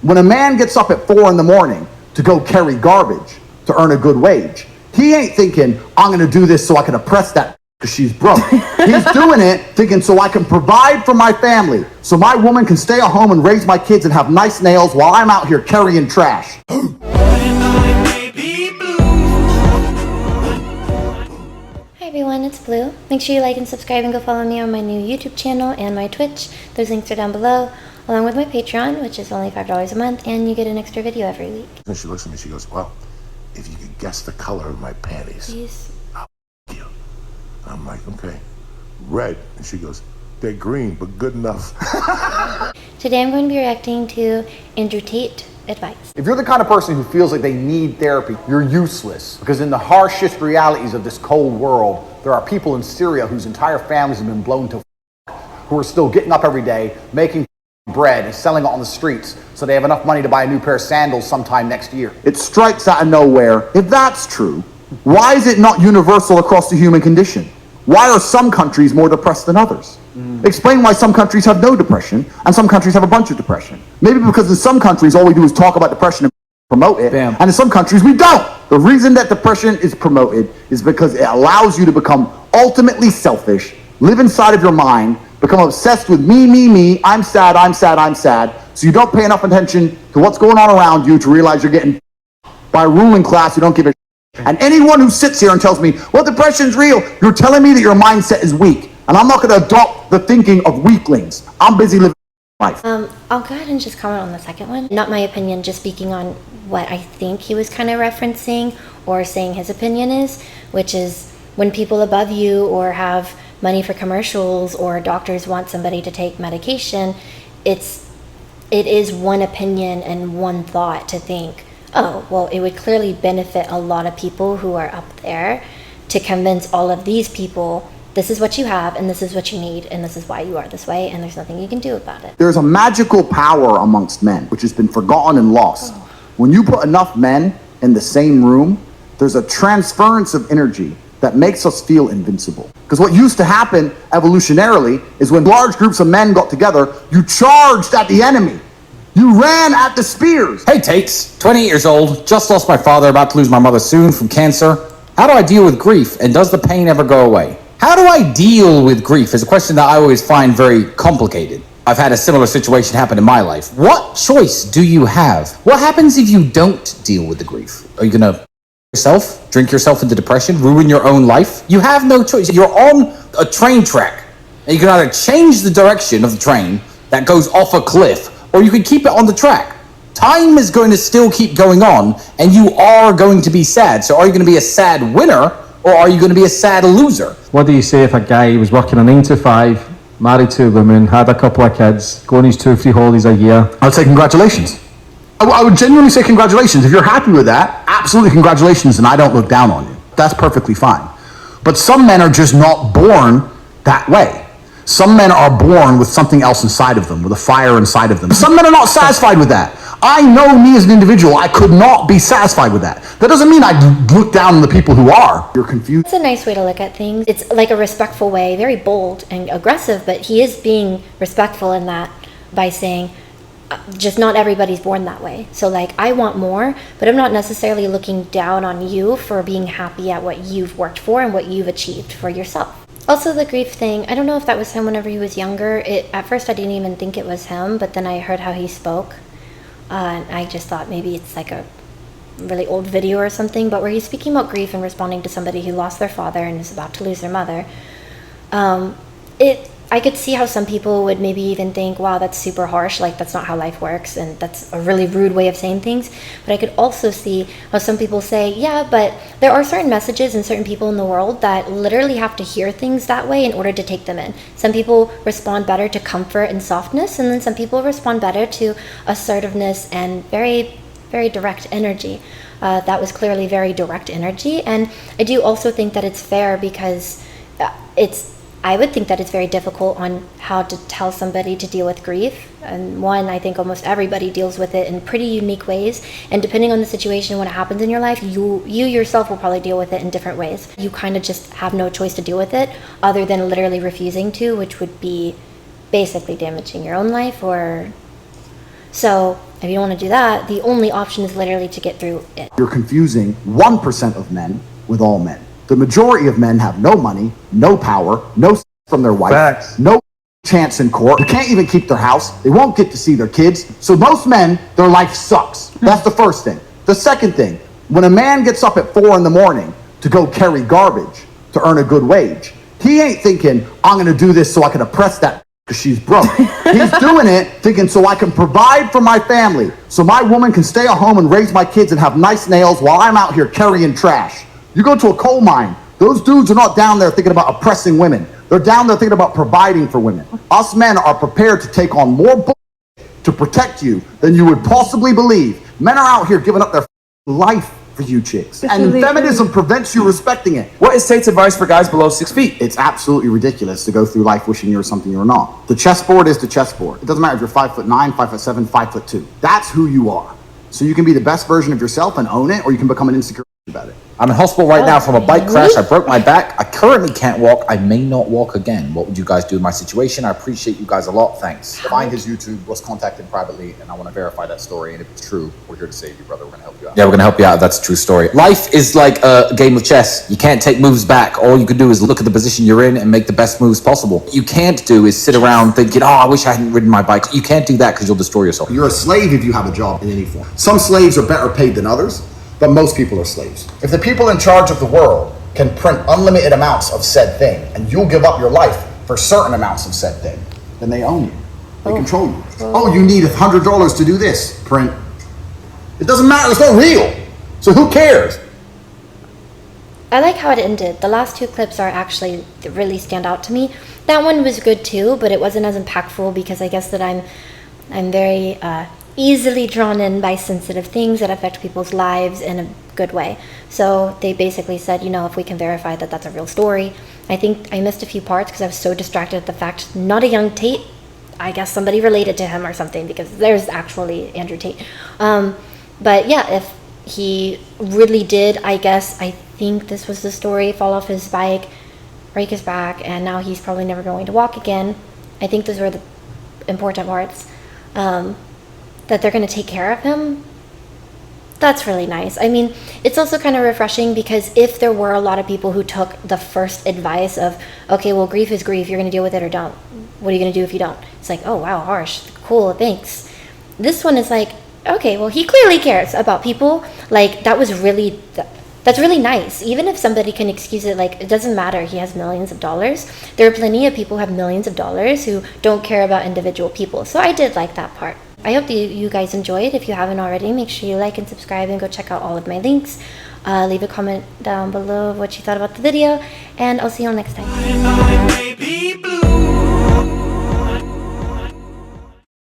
When a man gets up at 4 in the morning to go carry garbage to earn a good wage, he ain't thinking, I'm gonna do this so I can oppress that because she's broke. He's doing it thinking, so I can provide for my family, so my woman can stay at home and raise my kids and have nice nails while I'm out here carrying trash. Hi everyone, it's Blue. Make sure you like and subscribe and go follow me on my new YouTube channel and my Twitch. Those links are down below, along with my Patreon, which is only $5 a month, and you get an extra video every week. And she looks at me, she goes, well, if you could guess the color of my panties, Please. I'll f you. I'm like, okay, red. And she goes, they're green, but good enough. Today I'm going to be reacting to Andrew Tate advice. If you're the kind of person who feels like they need therapy, you're useless. Because in the harshest realities of this cold world, there are people in Syria whose entire families have been blown to who are still getting up every day, making bread and selling it on the streets so they have enough money to buy a new pair of sandals sometime next year. It strikes out of nowhere. If that's true, why is it not universal across the human condition? Why are some countries more depressed than others? Explain why some countries have no depression and some countries have a bunch of depression. Maybe because in some countries all we do is talk about depression and promote it, and in some countries we don't. The reason that depression is promoted is because it allows you to become ultimately selfish, live inside of your mind, become obsessed with me, I'm sad, so you don't pay enough attention to what's going on around you to realize you're getting by a ruling class who don't give a shit. And anyone who sits here and tells me, well, depression's real, you're telling me that your mindset is weak. And I'm not going to adopt the thinking of weaklings. I'm busy living life. I'll go ahead and just comment on the second one. Not my opinion, just speaking on what I think he was kind of referencing or saying his opinion is, which is when people above you or have money for commercials or doctors want somebody to take medication, it is one opinion and one thought to think, oh, well, it would clearly benefit a lot of people who are up there to convince all of these people this is what you have and this is what you need and this is why you are this way and there's nothing you can do about it. There's a magical power amongst men which has been forgotten and lost. When you put enough men in the same room, there's a transference of energy that makes us feel invincible. Because what used to happen evolutionarily is when large groups of men got together, you charged at the enemy. You ran at the spears. Hey Tates, 28 years old, just lost my father, about to lose my mother soon from cancer. How do I deal with grief, and does the pain ever go away? How do I deal with grief is a question that I always find very complicated. I've had a similar situation happen in my life. What choice do you have? What happens if you don't deal with the grief? Are you gonna drink yourself into depression, ruin your own life? You have no choice. You're on a train track, and you can either change the direction of the train that goes off a cliff, or you can keep it on the track. Time is going to still keep going on, and you are going to be sad. So are you going to be a sad winner, or are you going to be a sad loser? What do you say if a guy was working a 9 to 5, married to a woman, had a couple of kids, going his 2 or 3 holidays a year? I'd say congratulations. I would genuinely say congratulations. If you're happy with that, absolutely congratulations, and I don't look down on you. That's perfectly fine. But some men are just not born that way. Some men are born with something else inside of them, with a fire inside of them. Some men are not satisfied with that. I know me as an individual, I could not be satisfied with that. That doesn't mean I look down on the people who are. You're confused. It's a nice way to look at things. It's like a respectful way, very bold and aggressive, but he is being respectful in that by saying, just not everybody's born that way. So like, I want more, but I'm not necessarily looking down on you for being happy at what you've worked for and what you've achieved for yourself. Also, the grief thing, I don't know if that was him whenever he was younger. At first I didn't even think it was him, but then I heard how he spoke. And I just thought maybe it's like a really old video or something, but where he's speaking about grief and responding to somebody who lost their father and is about to lose their mother. I could see how some people would maybe even think, wow, that's super harsh, like that's not how life works, and that's a really rude way of saying things. But I could also see how some people say, yeah, but there are certain messages and certain people in the world that literally have to hear things that way in order to take them in. Some people respond better to comfort and softness, and then some people respond better to assertiveness and very, very direct energy. That was clearly very direct energy, and I do also think that it's fair because I would think that it's very difficult on how to tell somebody to deal with grief. And one, I think almost everybody deals with it in pretty unique ways. And depending on the situation, when it happens in your life, you yourself will probably deal with it in different ways. You kind of just have no choice to deal with it other than literally refusing to, which would be basically damaging your own life or So if you don't want to do that, the only option is literally to get through it. You're confusing 1% of men with all men. The majority of men have no money, no power, no from their wife, Facts. no chance in court. They can't even keep their house. They won't get to see their kids. So most men, their life sucks. That's the first thing. The second thing, when a man gets up at 4 in the morning to go carry garbage to earn a good wage, he ain't thinking, I'm going to do this so I can oppress that because she's broke. He's doing it thinking so I can provide for my family, so my woman can stay at home and raise my kids and have nice nails while I'm out here carrying trash. You go to a coal mine, those dudes are not down there thinking about oppressing women. They're down there thinking about providing for women. Us men are prepared to take on more bullshit to protect you than you would possibly believe. Men are out here giving up their life for you chicks. And feminism prevents you respecting it. What is Tate's advice for guys below 6 feet? It's absolutely ridiculous to go through life wishing you're something you're not. The chessboard is the chessboard. It doesn't matter if you're 5'9", 5'7", 5'2". That's who you are. So you can be the best version of yourself and own it, or you can become an insecure about it. I'm in hospital right now from a bike crash. I broke my back. I currently can't walk. I may not walk again. What would you guys do in my situation? I appreciate you guys a lot. Thanks. Find his YouTube, was contacted privately, and I want to verify that story. And if it's true, we're here to save you, brother. We're going to help you out. Yeah, we're gonna help you out. That's a true story. Life is like a game of chess. You can't take moves back. All you can do is look at the position you're in and make the best moves possible. What you can't do is sit around thinking, oh, I wish I hadn't ridden my bike. You can't do that because you'll destroy yourself. You're a slave if you have a job in any form. Some slaves are better paid than others, but most people are slaves. If the people in charge of the world can print unlimited amounts of said thing, and you'll give up your life for certain amounts of said thing, then they own you. They control you. Oh, you need $100 to do this. Print. It doesn't matter. It's not real. So who cares? I like how it ended. The last two clips are actually really stand out to me. That one was good too, but it wasn't as impactful because I guess that I'm very easily drawn in by sensitive things that affect people's lives in a good way. So they basically said, you know, if we can verify that that's a real story. I think I missed a few parts because I was so distracted at the fact not a young Tate. I guess somebody related to him or something because there's actually Andrew Tate. But yeah, if he really did, I think this was the story, fall off his bike, break his back, and now he's probably never going to walk again. I think those were the important parts. That they're going to take care of him. That's really nice. I mean, it's also kind of refreshing because if there were a lot of people who took the first advice of, okay, well, grief is grief, you're going to deal with it or don't. What are you going to do if you don't? It's like, oh, wow, harsh. Cool, thanks. This one is like, okay, well, he clearly cares about people. Like, that's really nice. Even if somebody can excuse it, like, it doesn't matter. He has millions of dollars. There are plenty of people who have millions of dollars who don't care about individual people. So I did like that part. I hope that you guys enjoyed. If you haven't already, make sure you like and subscribe and go check out all of my links. Leave a comment down below of what you thought about the video, and I'll see you all next time.